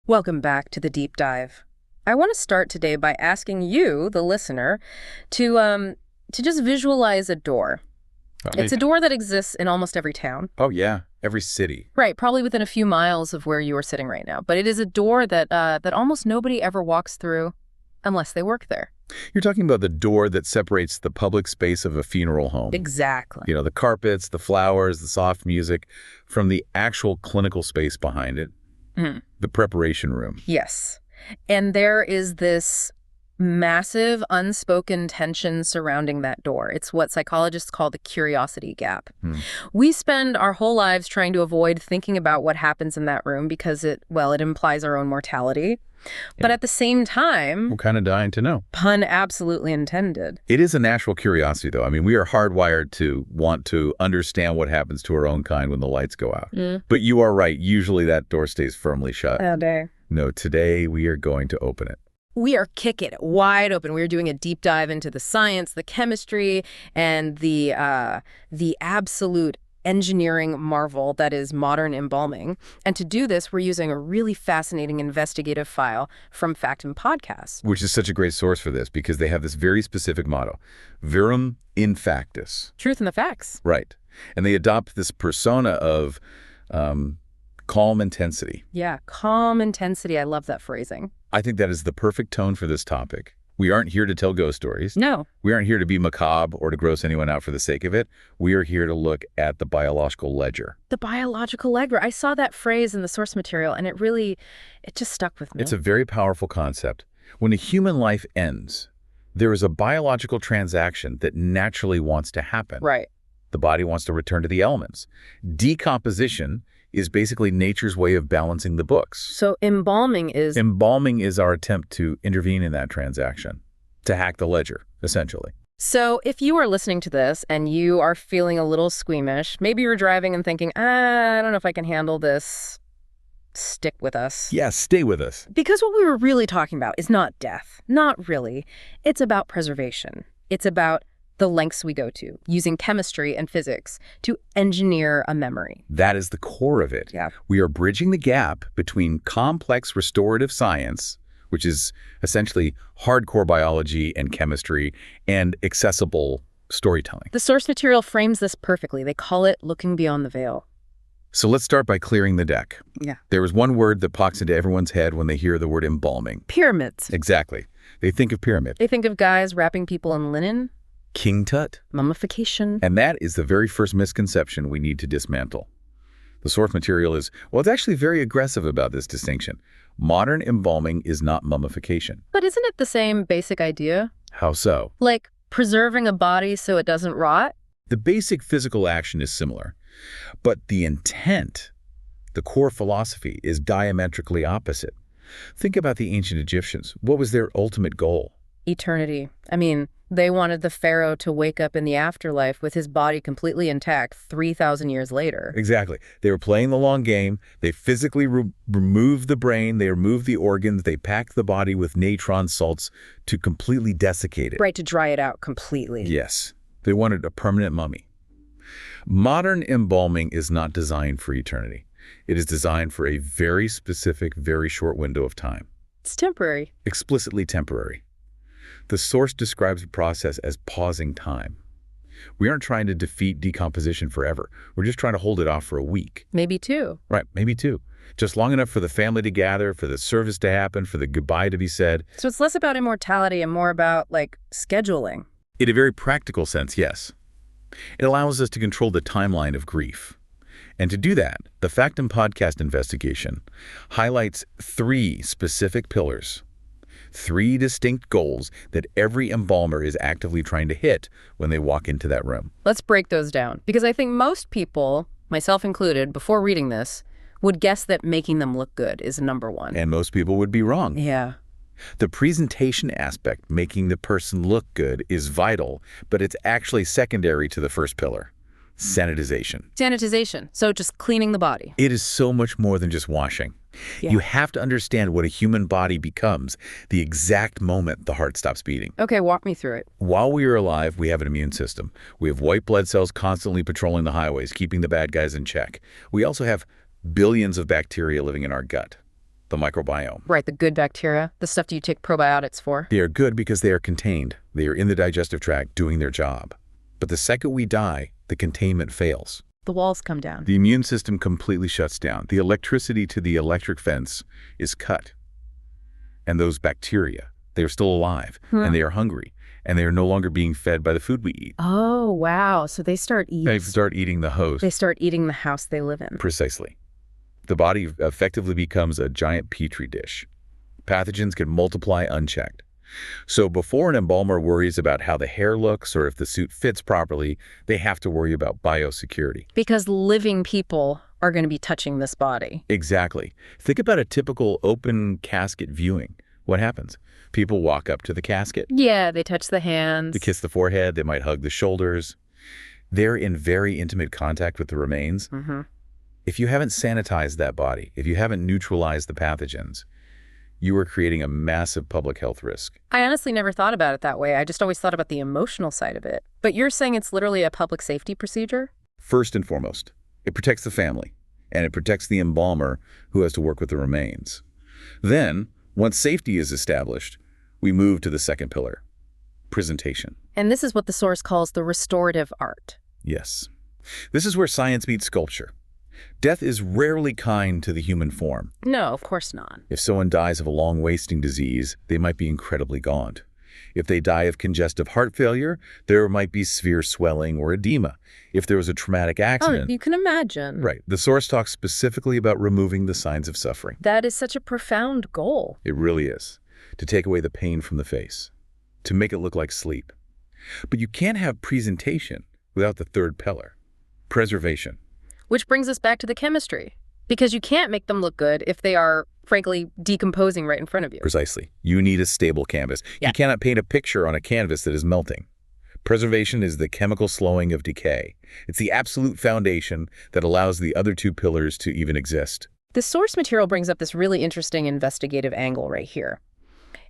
Welcome back to the deep dive. I want to start today by asking you, the listener, to just visualize a door. It's a door that exists in almost every town. Oh, yeah. Every city. Right, probably within a few miles of where you are sitting right now. But it is a door that almost nobody ever walks through unless they work there. You're talking about the door that separates the public space of a funeral home. Exactly. You know, the carpets, the flowers, the soft music, from the actual clinical space behind it. The preparation room. Yes. And there is this massive unspoken tension surrounding that door. It's what psychologists call the curiosity gap. We spend our whole lives trying to avoid thinking about what happens in that room because it implies our own mortality. But at the same time, We're kind of dying to know. pun absolutely intended. It is a natural curiosity, though. I mean, we are hardwired to want to understand what happens to our own kind when the lights go out. But you are right. Usually that door stays firmly shut. All day. No, today we are going to open it. We are kicking it wide open. We are doing a deep dive into the science, the chemistry, and the absolute engineering marvel that is modern embalming. And to do this, we're using a really fascinating investigative file from Factum podcast. Which is such a great source for this because they have this very specific motto, Verum in Factis. Truth in the facts. Right. And they adopt this persona of calm intensity. Yeah, calm intensity. I love that phrasing. I think that is the perfect tone for this topic. We aren't here to tell ghost stories. No. We aren't here to be macabre or to gross anyone out for the sake of it. We are here to look at the biological ledger. The biological ledger. I saw that phrase in the source material, and it just stuck with me. It's a very powerful concept. When a human life ends, there is a biological transaction that naturally wants to happen. Right. The body wants to return to the elements. Decomposition is basically nature's way of balancing the books. So embalming is... Embalming is our attempt to intervene in that transaction, to hack the ledger, essentially. So if you are listening to this and you are feeling a little squeamish, maybe you're driving and thinking, I don't know if I can handle this, stick with us. Yes, stay with us. Because what we were really talking about is not death. Not really. It's about preservation. It's about the lengths we go to, using chemistry and physics to engineer a memory. That is the core of it. Yeah. We are bridging the gap between complex restorative science, which is essentially hardcore biology and chemistry, and accessible storytelling. The source material frames this perfectly. They call it looking beyond the veil. So let's start by clearing the deck. Yeah. There is one word that pops into everyone's head when they hear the word embalming. Pyramids. Exactly. They think of pyramid. They think of guys wrapping people in linen. King Tut. Mummification. And that is the very first misconception we need to dismantle. The source material is, it's actually very aggressive about this distinction. Modern embalming is not mummification. But isn't it the same basic idea? How so? Like preserving a body so it doesn't rot? The basic physical action is similar, but the intent, the core philosophy, is diametrically opposite. Think about the ancient Egyptians. What was their ultimate goal? Eternity. I mean, they wanted the pharaoh to wake up in the afterlife with his body completely intact 3,000 years later. Exactly. They were playing the long game. They physically removed the brain. They removed the organs. They packed the body with natron salts to completely desiccate it. Right, to dry it out completely. Yes. They wanted a permanent mummy. Modern embalming is not designed for eternity. It is designed for a very specific, very short window of time. It's temporary. Explicitly temporary. The source describes the process as pausing time. We aren't trying to defeat decomposition forever. We're just trying to hold it off for a week. Maybe two. Right, maybe two. Just long enough for the family to gather, for the service to happen, for the goodbye to be said. So it's less about immortality and more about, scheduling. In a very practical sense, yes. It allows us to control the timeline of grief. And to do that, the Factum podcast investigation highlights 3 specific pillars. 3 distinct goals that every embalmer is actively trying to hit when they walk into that room. Let's break those down, because I think most people, myself included, before reading this, would guess that making them look good is number 1. And most people would be wrong. Yeah. The presentation aspect, making the person look good, is vital, but it's actually secondary to the first pillar. Sanitization. Sanitization. So just cleaning the body. It is so much more than just washing. Yeah. You have to understand what a human body becomes the exact moment the heart stops beating. Okay, walk me through it. While we are alive, we have an immune system. We have white blood cells constantly patrolling the highways, keeping the bad guys in check. We also have billions of bacteria living in our gut. the microbiome. Right, the good bacteria, the stuff you take probiotics for. They are good because they are contained. They are in the digestive tract doing their job. But the second we die, the containment fails. The walls come down. The immune system completely shuts down. The electricity to the electric fence is cut. And those bacteria, they are still alive, and they are hungry, and they are no longer being fed by the food we eat. Oh, wow. So they start eating. They start eating the host. They start eating the house they live in. Precisely. The body effectively becomes a giant petri dish. Pathogens can multiply unchecked. So before an embalmer worries about how the hair looks or if the suit fits properly, they have to worry about biosecurity. Because living people are going to be touching this body. Exactly. Think about a typical open casket viewing. What happens? People walk up to the casket. Yeah, they touch the hands. They kiss the forehead. They might hug the shoulders. They're in very intimate contact with the remains. If you haven't sanitized that body, if you haven't neutralized the pathogens, you are creating a massive public health risk. I honestly never thought about it that way. I just always thought about the emotional side of it. But you're saying it's literally a public safety procedure? First and foremost, it protects the family, and it protects the embalmer who has to work with the remains. Then, once safety is established, we move to the second pillar, presentation. And this is what the source calls the restorative art. Yes. This is where science meets sculpture. Death is rarely kind to the human form. No, of course not. If someone dies of a long-wasting disease, they might be incredibly gaunt. If they die of congestive heart failure, there might be severe swelling or edema. If there was a traumatic accident... Oh, you can imagine. Right. The source talks specifically about removing the signs of suffering. That is such a profound goal. It really is. To take away the pain from the face. To make it look like sleep. But you can't have presentation without the third pillar, preservation. Which brings us back to the chemistry. Because you can't make them look good if they are, frankly, decomposing right in front of you. Precisely. You need a stable canvas. Yeah. You cannot paint a picture on a canvas that is melting. Preservation is the chemical slowing of decay. It's the absolute foundation that allows the other two pillars to even exist. The source material brings up this really interesting investigative angle right here.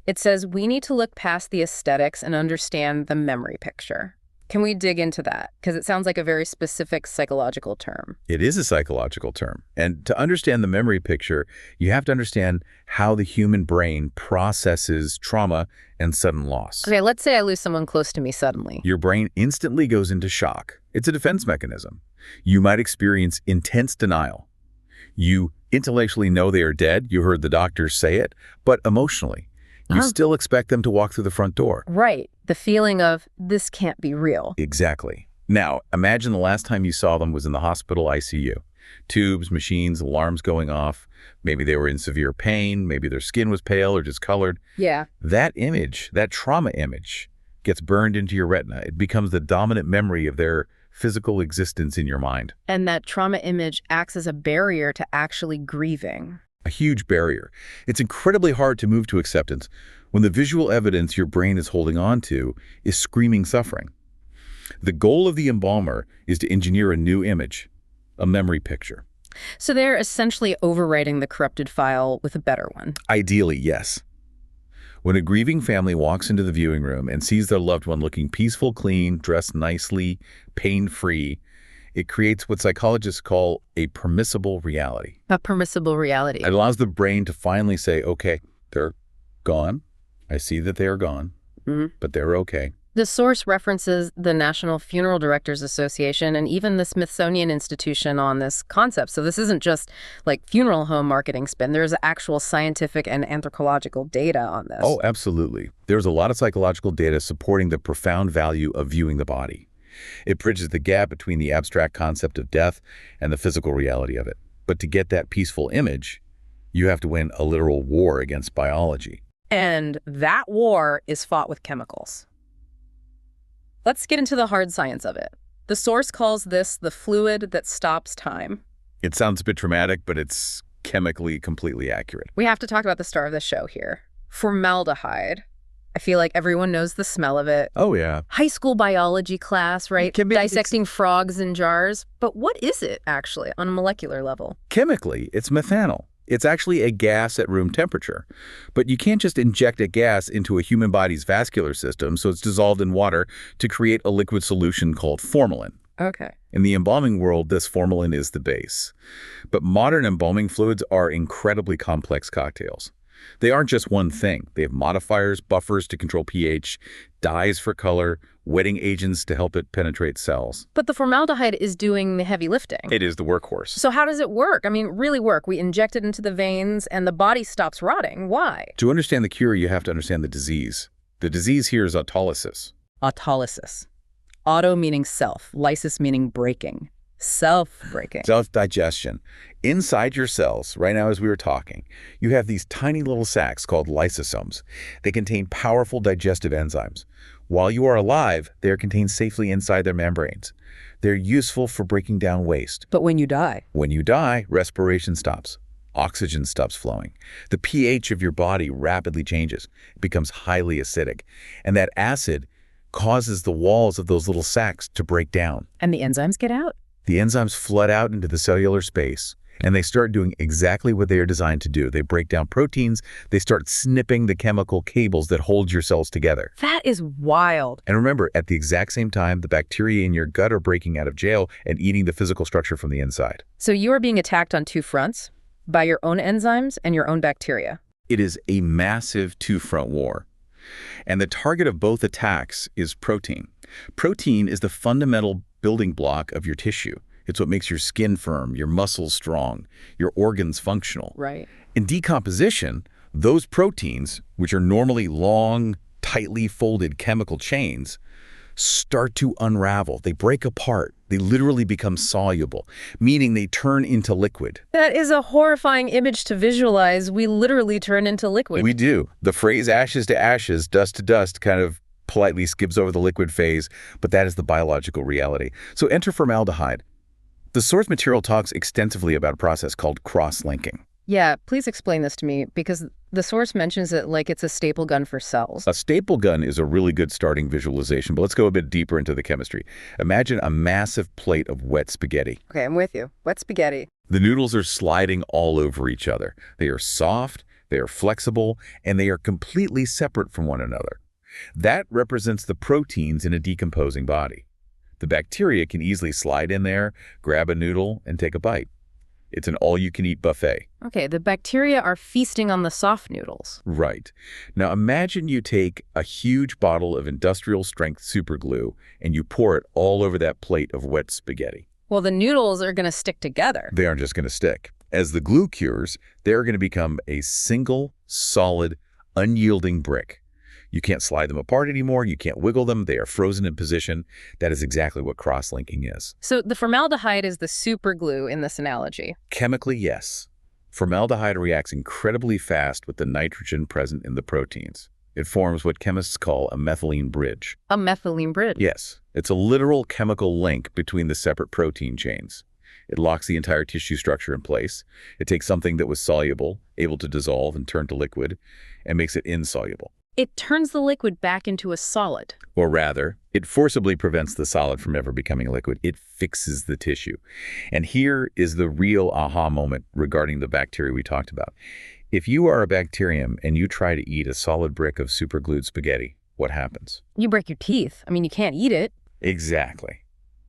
It says we need to look past the aesthetics and understand the memory picture. Can we dig into that? Because it sounds like a very specific psychological term. It is a psychological term. And to understand the memory picture, you have to understand how the human brain processes trauma and sudden loss. Okay, let's say I lose someone close to me suddenly. Your brain instantly goes into shock. It's a defense mechanism. You might experience intense denial. You intellectually know they are dead. You heard the doctors say it. But emotionally, you still expect them to walk through the front door. Right. The feeling of, this can't be real. Exactly. Now, imagine the last time you saw them was in the hospital ICU. Tubes, machines, alarms going off. Maybe they were in severe pain. Maybe their skin was pale or discolored. Yeah. That image, that trauma image, gets burned into your retina. It becomes the dominant memory of their physical existence in your mind. And that trauma image acts as a barrier to actually grieving. A huge barrier. It's incredibly hard to move to acceptance when the visual evidence your brain is holding on to is screaming suffering. The goal of the embalmer is to engineer a new image, a memory picture. So they're essentially overwriting the corrupted file with a better one. Ideally, yes. When a grieving family walks into the viewing room and sees their loved one looking peaceful, clean, dressed nicely, pain-free, it creates what psychologists call a permissible reality. A permissible reality. It allows the brain to finally say, okay, they're gone. I see that they are gone, but they're okay. The source references the National Funeral Directors Association and even the Smithsonian Institution on this concept. So this isn't just like funeral home marketing spin. There's actual scientific and anthropological data on this. Oh, absolutely. There's a lot of psychological data supporting the profound value of viewing the body. It bridges the gap between the abstract concept of death and the physical reality of it. But to get that peaceful image, you have to win a literal war against biology. And that war is fought with chemicals. Let's get into the hard science of it. The source calls this the fluid that stops time. It sounds a bit dramatic, but it's chemically completely accurate. We have to talk about the star of the show here. Formaldehyde. I feel like everyone knows the smell of it. Oh, yeah. High school biology class, right? Dissecting frogs in jars. But what is it, actually, on a molecular level? Chemically, it's methanol. It's actually a gas at room temperature. But you can't just inject a gas into a human body's vascular system so it's dissolved in water to create a liquid solution called formalin. Okay. In the embalming world, this formalin is the base. But modern embalming fluids are incredibly complex cocktails. They aren't just one thing. They have modifiers, buffers to control pH, dyes for color, wetting agents to help it penetrate cells. But the formaldehyde is doing the heavy lifting. It is the workhorse. So how does it work? I mean, really work. We inject it into the veins and the body stops rotting. Why? To understand the cure, you have to understand the disease. The disease here is autolysis. Autolysis. Auto meaning self, lysis meaning breaking. Self-breaking. Self-digestion. Inside your cells, right now as we were talking, you have these tiny little sacs called lysosomes. They contain powerful digestive enzymes. While you are alive, they are contained safely inside their membranes. They're useful for breaking down waste. But when you die? When you die, respiration stops. Oxygen stops flowing. The pH of your body rapidly changes. It becomes highly acidic. And that acid causes the walls of those little sacs to break down. And the enzymes get out? The enzymes flood out into the cellular space, and they start doing exactly what they are designed to do. They break down proteins. They start snipping the chemical cables that hold your cells together. That is wild. And remember, at the exact same time, the bacteria in your gut are breaking out of jail and eating the physical structure from the inside. So you are being attacked on two fronts, by your own enzymes and your own bacteria. It is a massive two-front war. And the target of both attacks is protein. Protein is the fundamental building block of your tissue. It's what makes your skin firm, your muscles strong, your organs functional. Right. In decomposition, those proteins, which are normally long, tightly folded chemical chains, start to unravel. They break apart. They literally become soluble, meaning they turn into liquid. That is a horrifying image to visualize. We literally turn into liquid. We do. The phrase ashes to ashes, dust to dust kind of politely skips over the liquid phase, but that is the biological reality. So enter formaldehyde. The source material talks extensively about a process called cross-linking. Yeah, please explain this to me, because the source mentions it like it's a staple gun for cells. A staple gun is a really good starting visualization, but let's go a bit deeper into the chemistry. Imagine a massive plate of wet spaghetti. Okay, I'm with you. Wet spaghetti. The noodles are sliding all over each other. They are soft, they are flexible, and they are completely separate from one another. That represents the proteins in a decomposing body. The bacteria can easily slide in there, grab a noodle, and take a bite. It's an all-you-can-eat buffet. Okay, the bacteria are feasting on the soft noodles. Right. Now imagine you take a huge bottle of industrial-strength superglue and you pour it all over that plate of wet spaghetti. Well, the noodles are going to stick together. They aren't just going to stick. As the glue cures, they're going to become a single, solid, unyielding brick. You can't slide them apart anymore. You can't wiggle them. They are frozen in position. That is exactly what cross-linking is. So the formaldehyde is the super glue in this analogy. Chemically, yes. Formaldehyde reacts incredibly fast with the nitrogen present in the proteins. It forms what chemists call a methylene bridge. A methylene bridge? Yes. It's a literal chemical link between the separate protein chains. It locks the entire tissue structure in place. It takes something that was soluble, able to dissolve and turn to liquid, and makes it insoluble. It turns the liquid back into a solid. Or rather, it forcibly prevents the solid from ever becoming liquid. It fixes the tissue. And here is the real aha moment regarding the bacteria we talked about. If you are a bacterium and you try to eat a solid brick of superglued spaghetti, what happens? You break your teeth. I mean, you can't eat it. Exactly.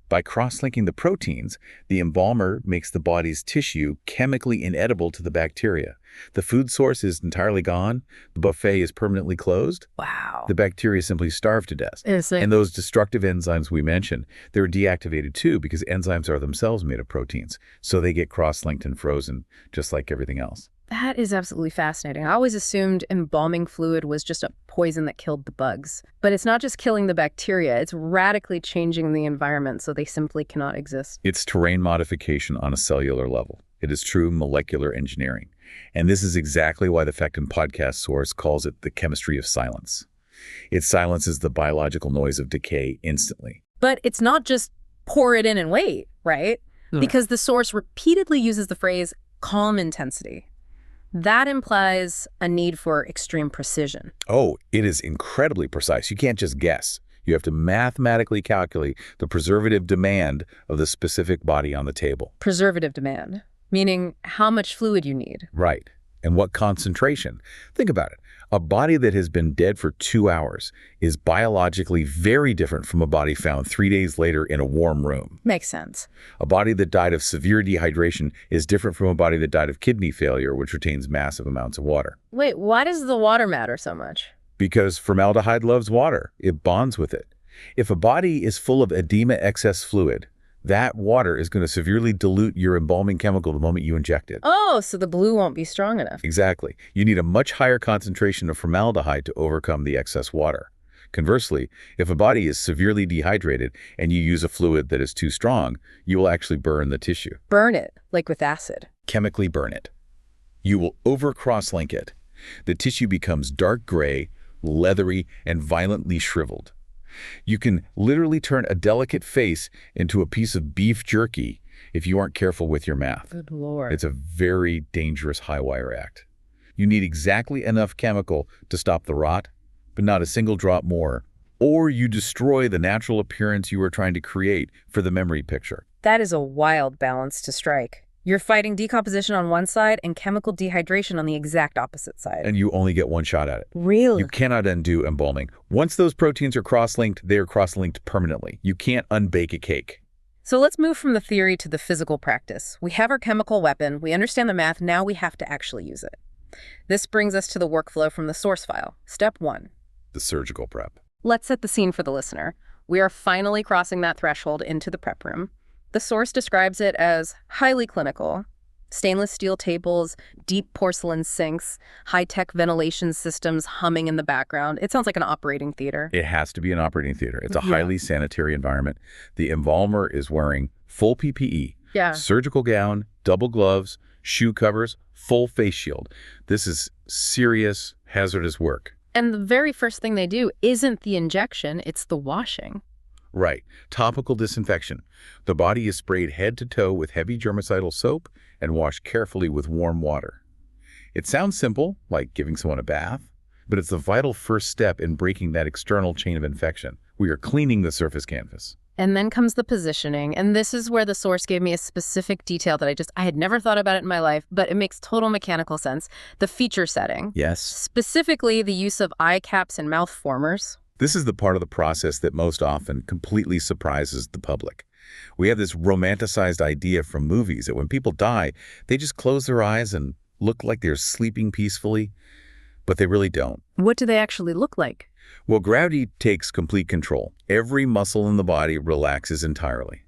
By cross-linking the proteins, the embalmer makes the body's tissue chemically inedible to the bacteria. The food source is entirely gone. The buffet is permanently closed. Wow. The bacteria simply starve to death. And those destructive enzymes we mentioned, they're deactivated too because enzymes are themselves made of proteins. So they get cross-linked and frozen, just like everything else. That is absolutely fascinating. I always assumed embalming fluid was just a poison that killed the bugs. But it's not just killing the bacteria, it's radically changing the environment so they simply cannot exist. It's terrain modification on a cellular level. It is true molecular engineering. And this is exactly why the Factum podcast source calls it the chemistry of silence. It silences the biological noise of decay instantly. But it's not just pour it in and wait, right? Because the source repeatedly uses the phrase calm intensity. That implies a need for extreme precision. Oh, it is incredibly precise. You can't just guess. You have to mathematically calculate the preservative demand of the specific body on the table. Preservative demand, meaning how much fluid you need. Right. And what concentration? Think about it. A body that has been dead for 2 hours is biologically very different from a body found 3 days later in a warm room. Makes sense. A body that died of severe dehydration is different from a body that died of kidney failure, which retains massive amounts of water. Wait, why does the water matter so much? Because formaldehyde loves water. It bonds with it. If a body is full of edema excess fluid, that water is going to severely dilute your embalming chemical the moment you inject it. Oh, so the blue won't be strong enough. Exactly. You need a much higher concentration of formaldehyde to overcome the excess water. Conversely, if a body is severely dehydrated and you use a fluid that is too strong, you will actually burn the tissue. Burn it, like with acid. Chemically burn it. You will over-cross-link it. The tissue becomes dark gray, leathery, and violently shriveled. You can literally turn a delicate face into a piece of beef jerky if you aren't careful with your math. Good Lord. It's a very dangerous high-wire act. You need exactly enough chemical to stop the rot, but not a single drop more, or you destroy the natural appearance you are trying to create for the memory picture. That is a wild balance to strike. You're fighting decomposition on one side and chemical dehydration on the exact opposite side. And you only get one shot at it. Really? You cannot undo embalming. Once those proteins are cross-linked, they are cross-linked permanently. You can't unbake a cake. So let's move from the theory to the physical practice. We have our chemical weapon, we understand the math, now we have to actually use it. This brings us to the workflow from the source file. Step 1. The surgical prep. Let's set the scene for the listener. We are finally crossing that threshold into the prep room. The source describes it as highly clinical. Stainless steel tables, deep porcelain sinks, high-tech ventilation systems humming in the background. It sounds like an operating theater. It has to be an operating theater. It's a highly sanitary environment. The embalmer is wearing full PPE, surgical gown, double gloves, shoe covers, full face shield. This is serious, hazardous work. And the very first thing they do isn't the injection, it's the washing. Right. Topical disinfection. The body is sprayed head to toe with heavy germicidal soap and washed carefully with warm water. It sounds simple, like giving someone a bath, but it's the vital first step in breaking that external chain of infection. We are cleaning the surface canvas. And then comes the positioning, and this is where the source gave me a specific detail that I had never thought about it in my life, but it makes total mechanical sense. The feature setting. Yes. Specifically, the use of eye caps and mouth formers. This is the part of the process that most often completely surprises the public. We have this romanticized idea from movies that when people die, they just close their eyes and look like they're sleeping peacefully, but they really don't. What do they actually look like? Well, gravity takes complete control. Every muscle in the body relaxes entirely.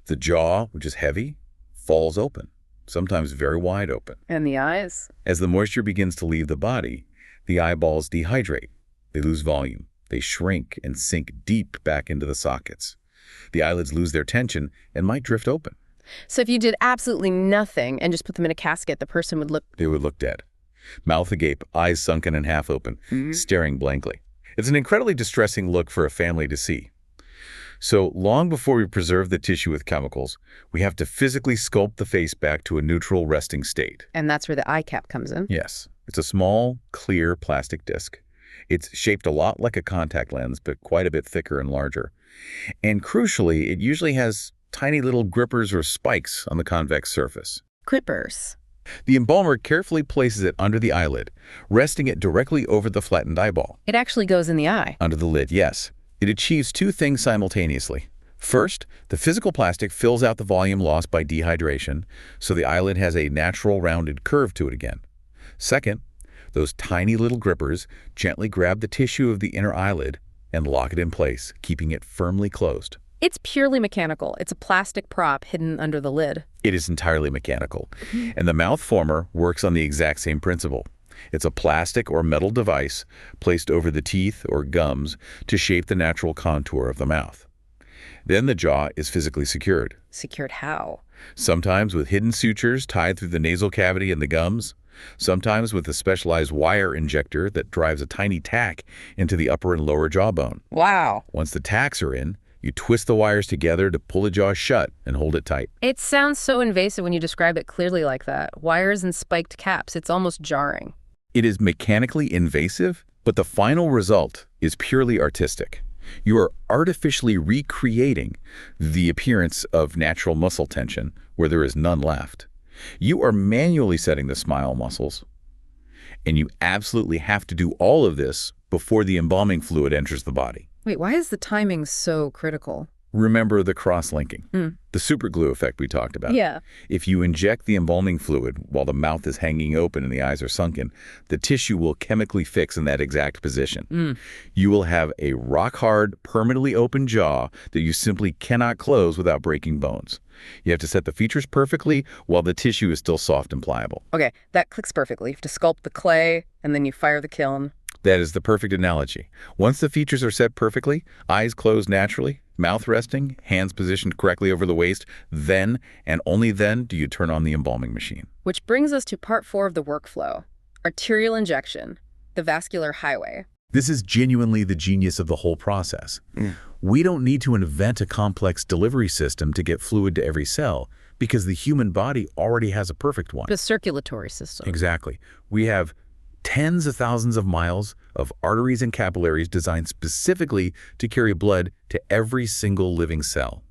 The jaw, which is heavy, falls open, sometimes very wide open. And the eyes? As the moisture begins to leave the body, the eyeballs dehydrate. They lose volume. They shrink and sink deep back into the sockets. The eyelids lose their tension and might drift open. So if you did absolutely nothing and just put them in a casket, the person would look... They would look dead. Mouth agape, eyes sunken and half open, staring blankly. It's an incredibly distressing look for a family to see. So long before we preserve the tissue with chemicals, we have to physically sculpt the face back to a neutral resting state. And that's where the eye cap comes in? Yes. It's a small, clear plastic disc. It's shaped a lot like a contact lens, but quite a bit thicker and larger. And crucially, it usually has tiny little grippers or spikes on the convex surface. Grippers. The embalmer carefully places it under the eyelid, resting it directly over the flattened eyeball. It actually goes in the eye. Under the lid, yes. It achieves two things simultaneously. First, the physical plastic fills out the volume lost by dehydration, so the eyelid has a natural rounded curve to it again. Second, those tiny little grippers gently grab the tissue of the inner eyelid and lock it in place, keeping it firmly closed. It's purely mechanical. It's a plastic prop hidden under the lid. It is entirely mechanical. And the mouth former works on the exact same principle. It's a plastic or metal device placed over the teeth or gums to shape the natural contour of the mouth. Then the jaw is physically secured. Secured how? Sometimes with hidden sutures tied through the nasal cavity and the gums. Sometimes with a specialized wire injector that drives a tiny tack into the upper and lower jawbone. Wow. Once the tacks are in, you twist the wires together to pull the jaw shut and hold it tight. It sounds so invasive when you describe it clearly like that. Wires and spiked caps. It's almost jarring. It is mechanically invasive, but the final result is purely artistic. You are artificially recreating the appearance of natural muscle tension where there is none left. You are manually setting the smile muscles, And you absolutely have to do all of this before the embalming fluid enters the body. Wait, why is the timing so critical? Remember the cross-linking, the superglue effect we talked about. Yeah. If you inject the embalming fluid while the mouth is hanging open and the eyes are sunken, the tissue will chemically fix in that exact position. You will have a rock-hard, permanently open jaw that you simply cannot close without breaking bones. You have to set the features perfectly while the tissue is still soft and pliable. Okay, that clicks perfectly. You have to sculpt the clay, and then you fire the kiln. That is the perfect analogy. Once the features are set perfectly, eyes closed naturally, mouth resting, hands positioned correctly over the waist, then and only then do you turn on the embalming machine. Which brings us to part 4 of the workflow, arterial injection, the vascular highway. This is genuinely the genius of the whole process. We don't need to invent a complex delivery system to get fluid to every cell because the human body already has a perfect one. The circulatory system. Exactly. We have tens of thousands of miles of arteries and capillaries designed specifically to carry blood to every single living cell.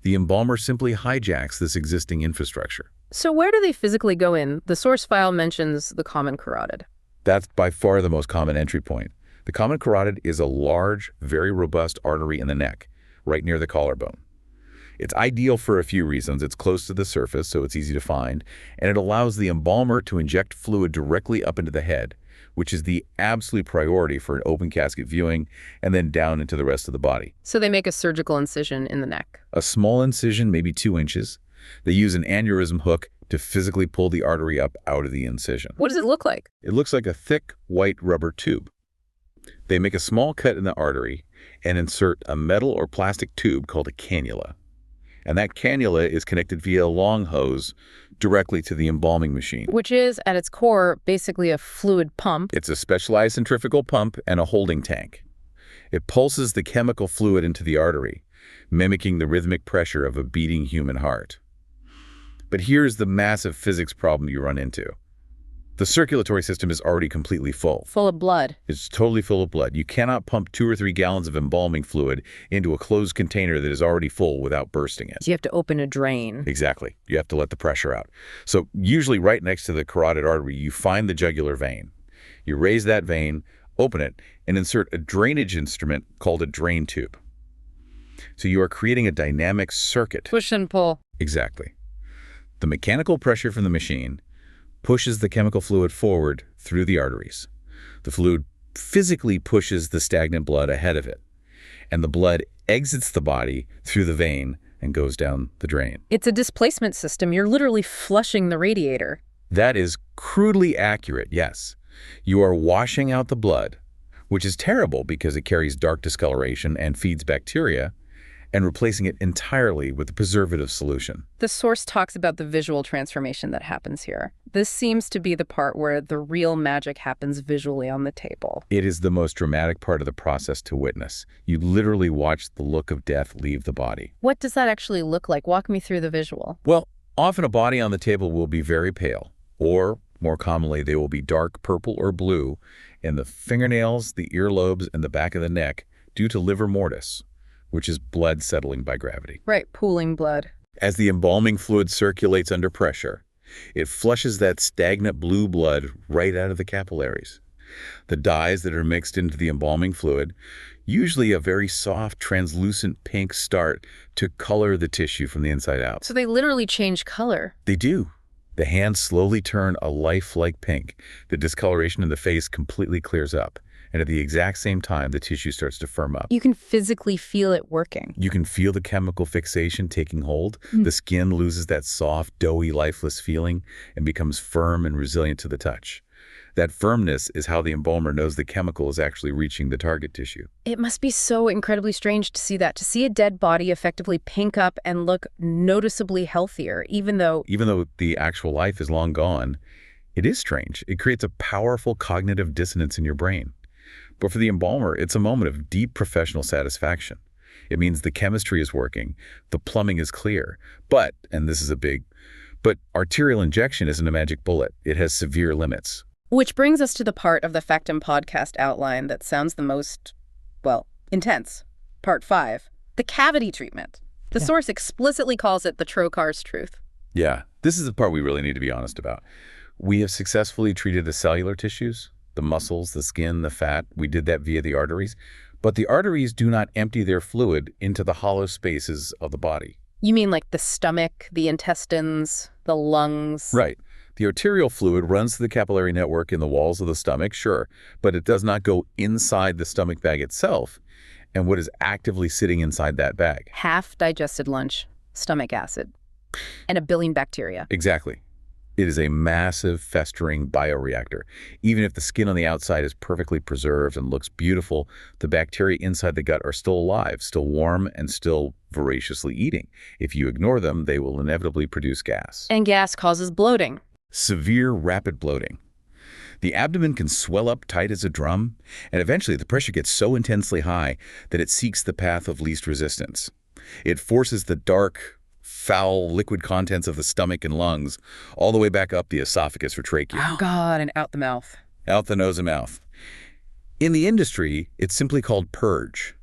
The embalmer simply hijacks this existing infrastructure. So where do they physically go in? The source file mentions the common carotid. That's by far the most common entry point. The common carotid is a large, very robust artery in the neck, right near the collarbone. It's ideal for a few reasons. It's close to the surface, so it's easy to find, and it allows the embalmer to inject fluid directly up into the head, which is the absolute priority for an open casket viewing, and then down into the rest of the body. So they make a surgical incision in the neck. A small incision, maybe 2 inches. They use an aneurysm hook to physically pull the artery up out of the incision. What does it look like? It looks like a thick, white rubber tube. They make a small cut in the artery and insert a metal or plastic tube called a cannula. And that cannula is connected via a long hose directly to the embalming machine. Which is, at its core, basically a fluid pump. It's a specialized centrifugal pump and a holding tank. It pulses the chemical fluid into the artery, mimicking the rhythmic pressure of a beating human heart. But here's the massive physics problem you run into. The circulatory system is already completely full. Full of blood. It's totally full of blood. You cannot pump 2 or 3 gallons of embalming fluid into a closed container that is already full without bursting it. So you have to open a drain. Exactly. You have to let the pressure out. So usually right next to the carotid artery, you find the jugular vein. You raise that vein, open it, and insert a drainage instrument called a drain tube. So you are creating a dynamic circuit. Push and pull. Exactly. The mechanical pressure from the machine pushes the chemical fluid forward through the arteries. The fluid physically pushes the stagnant blood ahead of it, and the blood exits the body through the vein and goes down the drain. It's a displacement system. You're literally flushing the radiator. That is crudely accurate, yes. You are washing out the blood, which is terrible because it carries dark discoloration and feeds bacteria, and replacing it entirely with a preservative solution. The source talks about the visual transformation that happens here. This seems to be the part where the real magic happens visually on the table. It is the most dramatic part of the process to witness. You literally watch the look of death leave the body. What does that actually look like? Walk me through the visual. Well, often a body on the table will be very pale, or more commonly, they will be dark purple or blue in the fingernails, the earlobes, and the back of the neck due to livor mortis, which is blood settling by gravity. Right, pooling blood. As the embalming fluid circulates under pressure, it flushes that stagnant blue blood right out of the capillaries. The dyes that are mixed into the embalming fluid, usually a very soft, translucent pink, start to color the tissue from the inside out. So they literally change color. They do. The hands slowly turn a lifelike pink. The discoloration in the face completely clears up. And at the exact same time, the tissue starts to firm up. You can physically feel it working. You can feel the chemical fixation taking hold. The skin loses that soft, doughy, lifeless feeling and becomes firm and resilient to the touch. That firmness is how the embalmer knows the chemical is actually reaching the target tissue. It must be so incredibly strange to see that, to see a dead body effectively pink up and look noticeably healthier, even though the actual life is long gone. It is strange. It creates a powerful cognitive dissonance in your brain. But for the embalmer, it's a moment of deep professional satisfaction. It means the chemistry is working, the plumbing is clear, but, and this is a big, but arterial injection isn't a magic bullet. It has severe limits. Which brings us to the part of the Factum podcast outline that sounds the most, well, intense. Part 5, the cavity treatment. The source explicitly calls it the trocar's truth. Yeah, this is the part we really need to be honest about. We have successfully treated the cellular tissues, the muscles, the skin, the fat. We did that via the arteries. But the arteries do not empty their fluid into the hollow spaces of the body. You mean like the stomach, the intestines, the lungs? Right. The arterial fluid runs through the capillary network in the walls of the stomach, sure, but it does not go inside the stomach bag itself and what is actively sitting inside that bag. Half-digested lunch, stomach acid, and 1 billion bacteria. Exactly. It is a massive, festering bioreactor. Even if the skin on the outside is perfectly preserved and looks beautiful, the bacteria inside the gut are still alive, still warm, and still voraciously eating. If you ignore them, they will inevitably produce gas. And gas causes bloating. Severe, rapid bloating. The abdomen can swell up tight as a drum, and eventually the pressure gets so intensely high that it seeks the path of least resistance. It forces the dark, foul liquid contents of the stomach and lungs all the way back up the esophagus or trachea. Oh, God, and out the mouth. Out the nose and mouth. In the industry, it's simply called purge.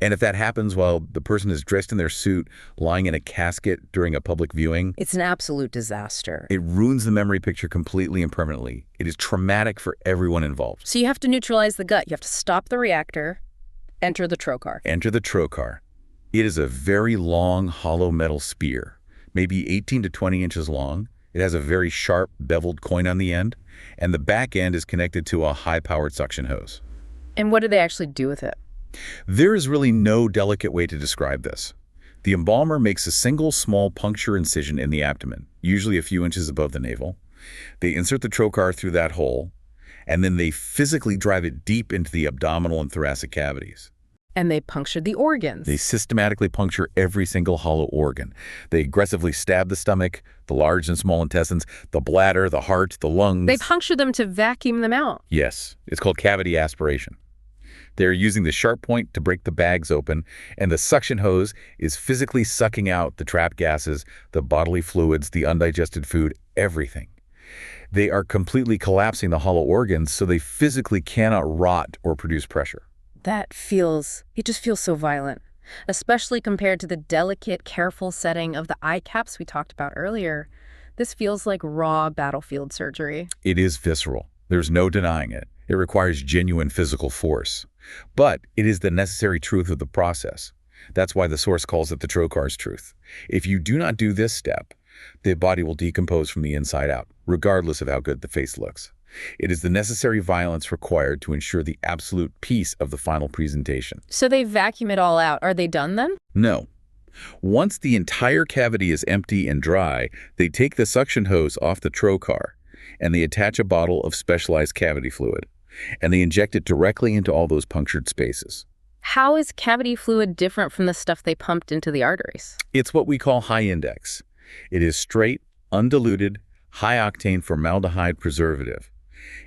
And if that happens while the person is dressed in their suit, lying in a casket during a public viewing, it's an absolute disaster. It ruins the memory picture completely and permanently. It is traumatic for everyone involved. So you have to neutralize the gut. You have to stop the reactor, enter the trocar. Enter the trocar. It is a very long, hollow metal spear, maybe 18 to 20 inches long. It has a very sharp, beveled coin on the end, and the back end is connected to a high-powered suction hose. And what do they actually do with it? There is really no delicate way to describe this. The embalmer makes a single small puncture incision in the abdomen, usually a few inches above the navel. They insert the trocar through that hole, and then they physically drive it deep into the abdominal and thoracic cavities. And they punctured the organs. They systematically puncture every single hollow organ. They aggressively stab the stomach, the large and small intestines, the bladder, the heart, the lungs. They puncture them to vacuum them out. Yes, it's called cavity aspiration. They're using the sharp point to break the bags open, and the suction hose is physically sucking out the trapped gases, the bodily fluids, the undigested food, everything. They are completely collapsing the hollow organs so they physically cannot rot or produce pressure. It just feels so violent, especially compared to the delicate, careful setting of the eye caps we talked about earlier. This feels like raw battlefield surgery. It is visceral. There's no denying it. It requires genuine physical force. But it is the necessary truth of the process. That's why the source calls it the trocar's truth. If you do not do this step, the body will decompose from the inside out, regardless of how good the face looks. It is the necessary violence required to ensure the absolute peace of the final presentation. So they vacuum it all out. Are they done then? No. Once the entire cavity is empty and dry, they take the suction hose off the trocar, and they attach a bottle of specialized cavity fluid, and they inject it directly into all those punctured spaces. How is cavity fluid different from the stuff they pumped into the arteries? It's what we call high index. It is straight, undiluted, high-octane formaldehyde preservative.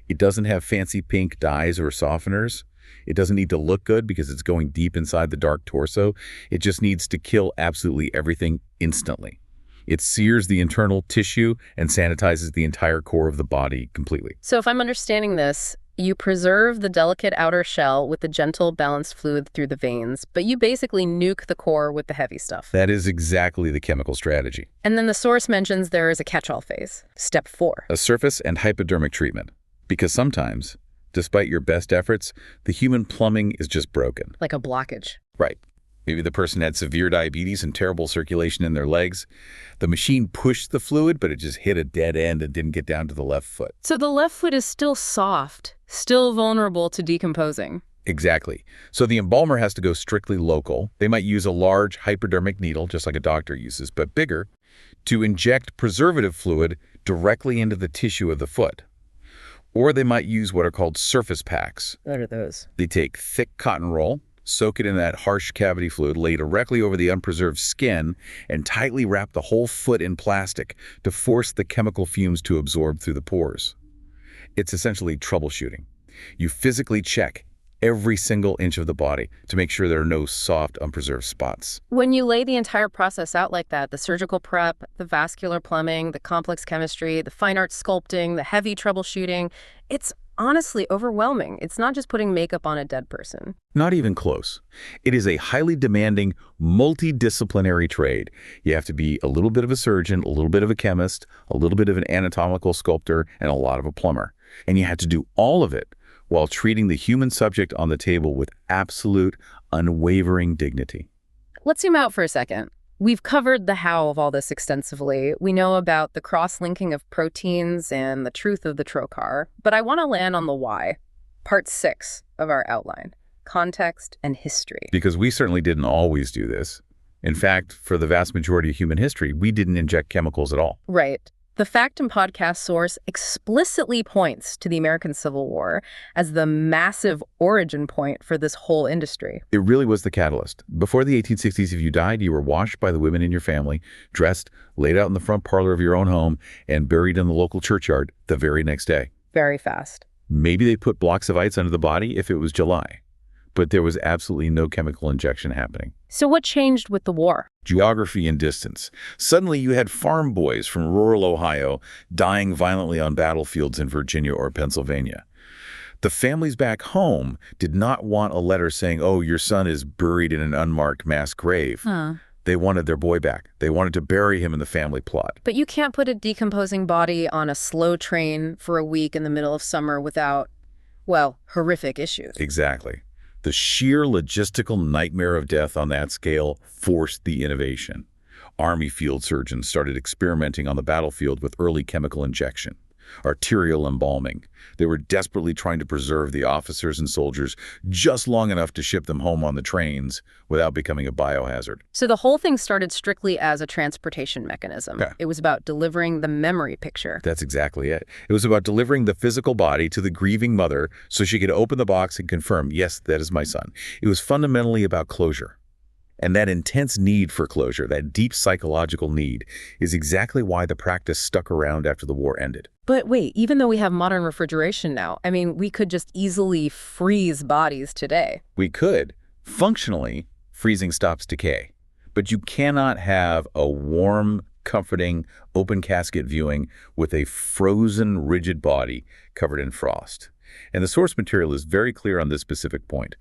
It doesn't have fancy pink dyes or softeners. It doesn't need to look good because it's going deep inside the dark torso. It just needs to kill absolutely everything instantly. It sears the internal tissue and sanitizes the entire core of the body completely. So if I'm understanding this, you preserve the delicate outer shell with the gentle, balanced fluid through the veins, but you basically nuke the core with the heavy stuff. That is exactly the chemical strategy. And then the source mentions there is a catch-all phase, step 4. A surface and hypodermic treatment. Because sometimes, despite your best efforts, the human plumbing is just broken. Like a blockage. Right. Maybe the person had severe diabetes and terrible circulation in their legs. The machine pushed the fluid, but it just hit a dead end and didn't get down to the left foot. So the left foot is still soft, still vulnerable to decomposing. Exactly. So the embalmer has to go strictly local. They might use a large hypodermic needle, just like a doctor uses, but bigger, to inject preservative fluid directly into the tissue of the foot. Or they might use what are called surface packs. What are those? They take thick cotton roll, soak it in that harsh cavity fluid, lay directly over the unpreserved skin, and tightly wrap the whole foot in plastic to force the chemical fumes to absorb through the pores. It's essentially troubleshooting. You physically check every single inch of the body to make sure there are no soft, unpreserved spots. When you lay the entire process out like that, the surgical prep, the vascular plumbing, the complex chemistry, the fine art sculpting, the heavy troubleshooting, it's honestly overwhelming. It's not just putting makeup on a dead person. Not even close. It is a highly demanding, multidisciplinary trade. You have to be a little bit of a surgeon, a little bit of a chemist, a little bit of an anatomical sculptor, and a lot of a plumber. And you had to do all of it while treating the human subject on the table with absolute, unwavering dignity. Let's zoom out for a second. We've covered the how of all this extensively. We know about the cross-linking of proteins and the truth of the trocar. But I want to land on the why. Part 6 of our outline. Context and history. Because we certainly didn't always do this. In fact, for the vast majority of human history, we didn't inject chemicals at all. Right. The Factum podcast source explicitly points to the American Civil War as the massive origin point for this whole industry. It really was the catalyst. Before the 1860s, if you died, you were washed by the women in your family, dressed, laid out in the front parlor of your own home, and buried in the local churchyard the very next day. Very fast. Maybe they put blocks of ice under the body if it was July. But there was absolutely no chemical injection happening. So what changed with the war? Geography and distance. Suddenly you had farm boys from rural Ohio dying violently on battlefields in Virginia or Pennsylvania. The families back home did not want a letter saying, oh, your son is buried in an unmarked mass grave. They wanted their boy back. They wanted to bury him in the family plot. But you can't put a decomposing body on a slow train for a week in the middle of summer without, well, horrific issues. Exactly. The sheer logistical nightmare of death on that scale forced the innovation. Army field surgeons started experimenting on the battlefield with early chemical injection, arterial embalming. They were desperately trying to preserve the officers and soldiers just long enough to ship them home on the trains without becoming a biohazard. So the whole thing started strictly as a transportation mechanism. Yeah. It was about delivering the memory picture. That's exactly it. It was about delivering the physical body to the grieving mother so she could open the box and confirm, yes, that is my son. It was fundamentally about closure. And that intense need for closure, that deep psychological need, is exactly why the practice stuck around after the war ended. But wait, even though we have modern refrigeration now, I mean, we could just easily freeze bodies today. We could. Functionally, freezing stops decay. But you cannot have a warm, comforting, open casket viewing with a frozen, rigid body covered in frost. And the source material is very clear on this specific point.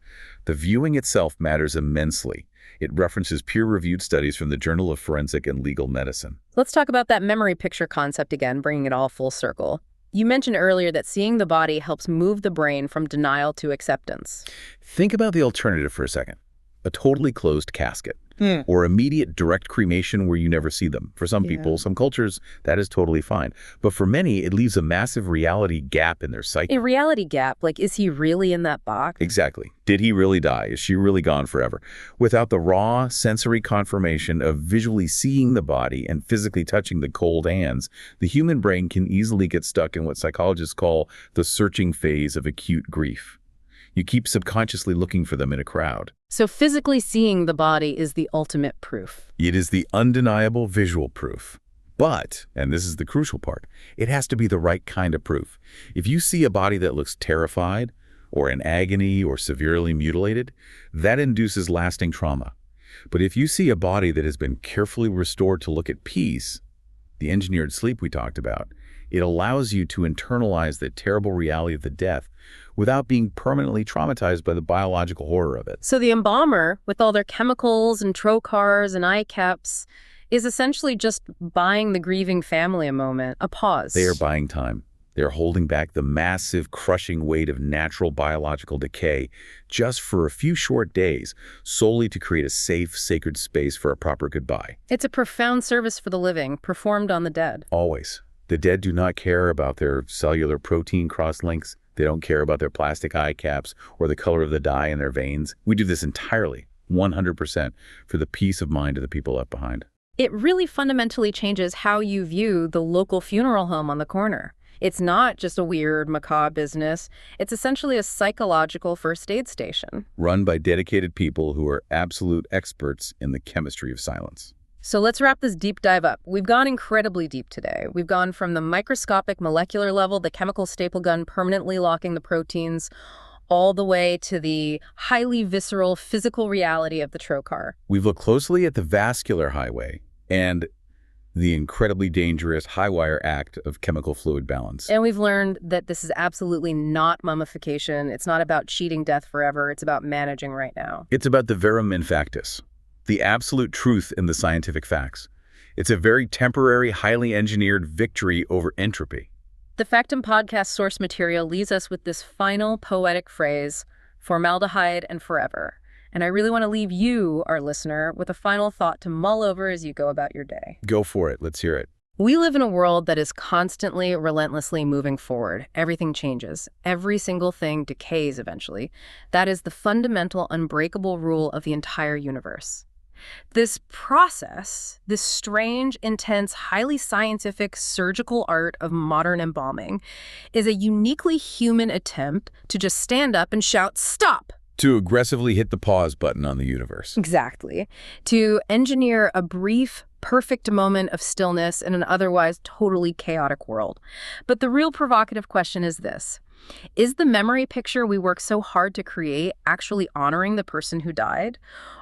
The viewing itself matters immensely. It references peer-reviewed studies from the Journal of Forensic and Legal Medicine. Let's talk about that memory picture concept again, bringing it all full circle. You mentioned earlier that seeing the body helps move the brain from denial to acceptance. Think about the alternative for a second. A totally closed casket. Or immediate direct cremation where you never see them. For some people, some cultures, that is totally fine. But for many, it leaves a massive reality gap in their psyche. A reality gap? Like, is he really in that box? Exactly. Did he really die? Is she really gone forever? Without the raw sensory confirmation of visually seeing the body and physically touching the cold hands, the human brain can easily get stuck in what psychologists call the searching phase of acute grief. You keep subconsciously looking for them in a crowd. So physically seeing the body is the ultimate proof. It is the undeniable visual proof. But, and this is the crucial part, it has to be the right kind of proof. If you see a body that looks terrified, or in agony, or severely mutilated, that induces lasting trauma. But if you see a body that has been carefully restored to look at peace, the engineered sleep we talked about, it allows you to internalize the terrible reality of the death without being permanently traumatized by the biological horror of it. So the embalmer, with all their chemicals and trocars and eye caps, is essentially just buying the grieving family a moment, a pause. They are buying time. They're holding back the massive, crushing weight of natural biological decay just for a few short days, solely to create a safe, sacred space for a proper goodbye. It's a profound service for the living, performed on the dead. Always. The dead do not care about their cellular protein cross-links. They don't care about their plastic eye caps or the color of the dye in their veins. We do this entirely, 100%, for the peace of mind of the people left behind. It really fundamentally changes how you view the local funeral home on the corner. It's not just a weird, macabre business. It's essentially a psychological first aid station. Run by dedicated people who are absolute experts in the chemistry of silence. So let's wrap this deep dive up. We've gone incredibly deep today. We've gone from the microscopic molecular level, the chemical staple gun permanently locking the proteins, all the way to the highly visceral physical reality of the trocar. We've looked closely at the vascular highway, and the incredibly dangerous high-wire act of chemical fluid balance. And we've learned that this is absolutely not mummification. It's not about cheating death forever. It's about managing right now. It's about the verum infactus, the absolute truth in the scientific facts. It's a very temporary, highly engineered victory over entropy. The Factum podcast source material leaves us with this final poetic phrase, formaldehyde and forever. And I really want to leave you, our listener, with a final thought to mull over as you go about your day. Go for it. Let's hear it. We live in a world that is constantly, relentlessly moving forward. Everything changes. Every single thing decays eventually. That is the fundamental, unbreakable rule of the entire universe. This process, this strange, intense, highly scientific surgical art of modern embalming, is a uniquely human attempt to just stand up and shout, "Stop!" To aggressively hit the pause button on the universe. Exactly. To engineer a brief, perfect moment of stillness in an otherwise totally chaotic world. But the real provocative question is this. Is the memory picture we work so hard to create actually honoring the person who died?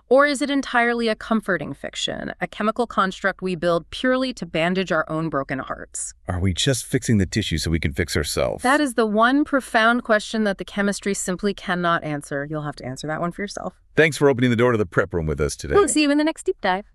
Or is it entirely a comforting fiction, a chemical construct we build purely to bandage our own broken hearts? Are we just fixing the tissue so we can fix ourselves? That is the one profound question that the chemistry simply cannot answer. You'll have to answer that one for yourself. Thanks for opening the door to the prep room with us today. We'll see you in the next deep dive.